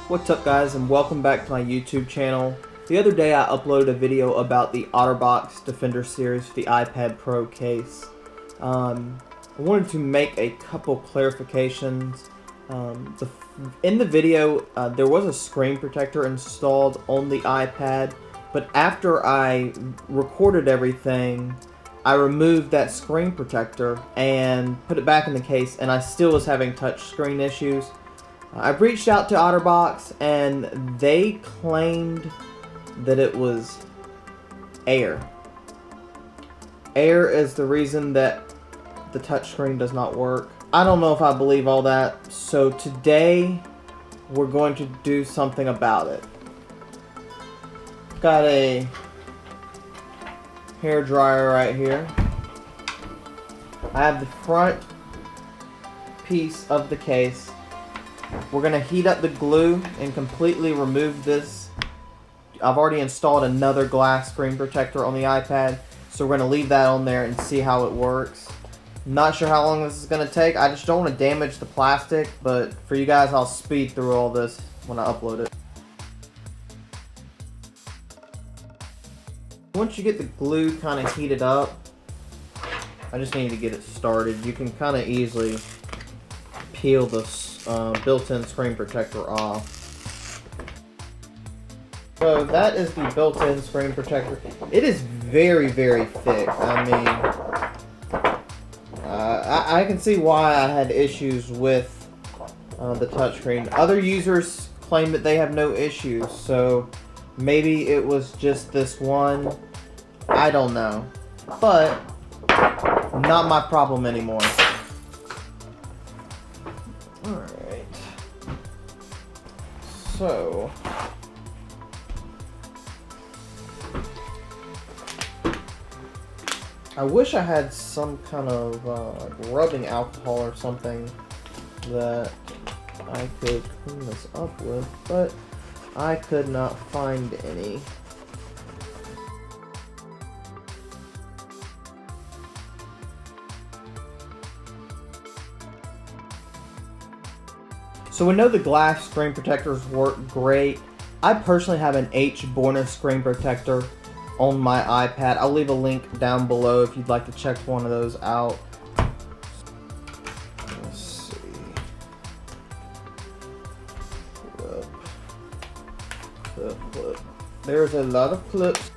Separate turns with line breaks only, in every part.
What's up guys, and welcome back to my YouTube channel. The other day I uploaded a video about the Otterbox Defender series for the iPad Pro case. I wanted to make a couple clarifications. In the video there was a screen protector installed on the iPad, but after I recorded everything I removed that screen protector and put it back in the case, and I still was having touch screen issues. I've reached out to Otterbox and they claimed that it was air. Air is the reason that the touchscreen does not work. I don't know if I believe all that, so today we're going to do something about it. Got a hair dryer right here. I have the front piece of the case. We're going to heat up the glue and completely remove this. I've already installed another glass screen protector on the iPad, so we're going to leave that on there and see how it works. Not sure how long this is going to take. I just don't want to damage the plastic, but for you guys I'll speed through all this when I upload it. Once you get the glue kind of heated up, I just need to get it started. You can kind of easily peel the built-in screen protector off. So that is the built-in screen protector. It is very, very thick. I mean, I can see why I had issues with the touchscreen. Other users claim that they have no issues, so maybe it was just this one. I don't know, but not my problem anymore. Alright, so I wish I had some kind of like rubbing alcohol or something that I could clean this up with, but I could not find any. So we know the glass screen protectors work great. I personally have an H-Borna screen protector on my iPad. I'll leave a link down below if you'd like to check one of those out. Let's see. Clip. There's a lot of clips.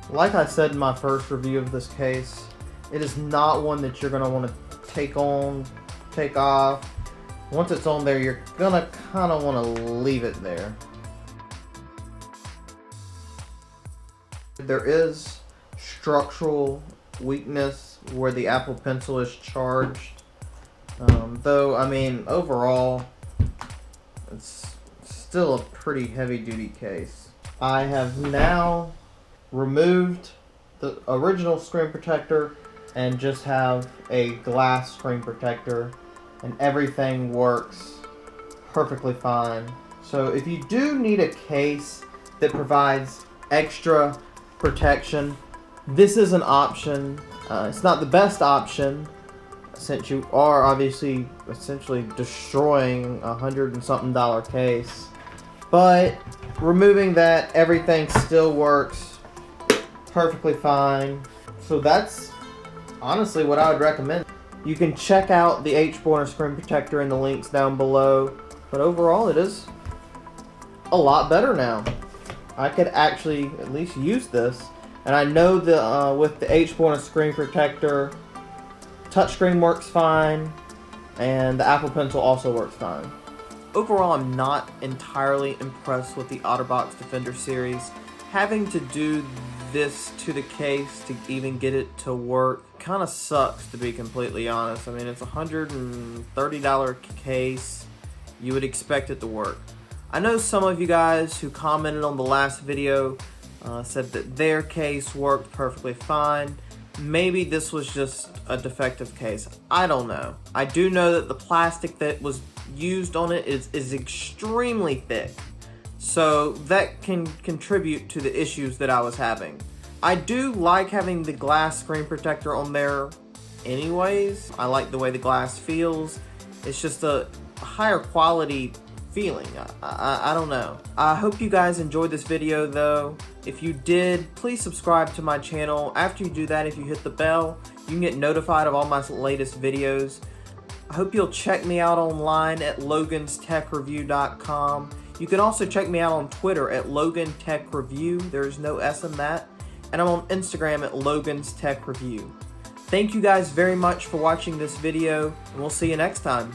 Like I said in my first review of this case, it is not one that you're going to want to take on, take off. Once it's on there, you're gonna kind of want to leave it there. There is structural weakness where the Apple Pencil is charged. Though, I mean, overall, it's still a pretty heavy-duty case. I have now removed the original screen protector and just have a glass screen protector, and everything works perfectly fine. So if you do need a case that provides extra protection, this is an option. It's not the best option since you are obviously essentially destroying $100 and something case, but removing that, everything still works perfectly fine. So that's honestly what I would recommend. You can check out the H-Borna screen protector in the links down below, but overall it is a lot better now. I could actually at least use this, and I know that with the H-Borna screen protector, touchscreen works fine, and the Apple Pencil also works fine. Overall, I'm not entirely impressed with the Otterbox Defender series. Having to do this to the case to even get it to work kind of sucks, to be completely honest. I mean, it's a $130 case. You would expect it to work. I know some of you guys who commented on the last video said that their case worked perfectly fine. Maybe this was just a defective case. I don't know. I do know that the plastic that was used on it is extremely thick, so that can contribute to the issues that I was having. I do like having the glass screen protector on there anyways. I like the way the glass feels. It's just a higher quality feeling. I don't know. I hope you guys enjoyed this video though. If you did, please subscribe to my channel. After you do that, if you hit the bell, you can get notified of all my latest videos. I hope you'll check me out online at loganstechreview.com. You can also check me out on Twitter at LoganTechReview. There's no S in that. And I'm on Instagram at LogansTechReview. Thank you guys very much for watching this video, and we'll see you next time.